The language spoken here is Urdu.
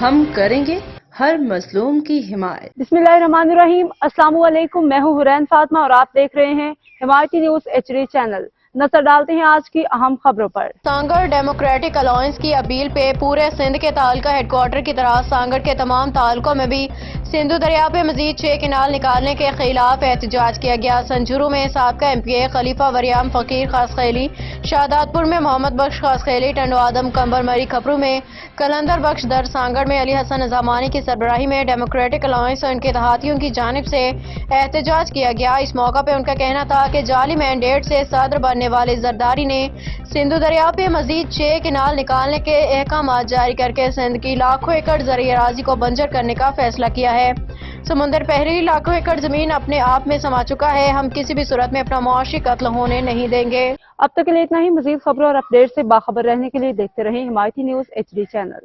ہم کریں گے ہر مظلوم کی حمایت۔ بسم اللہ الرحمن الرحیم۔ السلام علیکم، میں ہوں حرین فاطمہ اور آپ دیکھ رہے ہیں حمایتی نیوز HD چینل۔ نظر ڈالتے ہیں آج کی اہم خبروں پر۔ سانگڑ ڈیموکریٹک الائنس کی اپیل پہ پورے سندھ کے تعلقہ ہیڈ کوارٹر کی طرح سانگڑ کے تمام تعلقوں میں بھی سندھو دریا پہ مزید 6 کینال نکالنے کے خلاف احتجاج کیا گیا۔ سنجرو میں سابقہ MP خلیفہ وریام فقیر خاصخیلی، شہادات پور میں محمد بخش خاصخیلی، ٹنڈو آدم کمبر مری کھپرو میں کلندر بخش در، سانگڑ میں علی حسن نظامانی کی سربراہی میں ڈیموکریٹک الائنس اور ان کے اتحادیوں کی جانب سے احتجاج کیا گیا۔ اس موقع پہ ان کا کہنا تھا کہ جعلی مینڈیٹ سے صدر بننے والے زرداری نے سندھو دریا پہ مزید 6 کینال نکالنے کے احکامات جاری کر کے سندھ کی لاکھوں ایکڑ زرعی اراضی کو بنجر کرنے کا فیصلہ کیا ہے۔ سمندر پہلے ہی لاکھوں ایکڑ زمین اپنے آپ میں سما چکا ہے، ہم کسی بھی صورت میں اپنا معاشی قتل ہونے نہیں دیں گے۔ اب تک کے لیے اتنا ہی۔ مزید خبروں اور اپڈیٹ سے باخبر رہنے کے لیے دیکھتے رہیں حمایتی نیوز HD چینل۔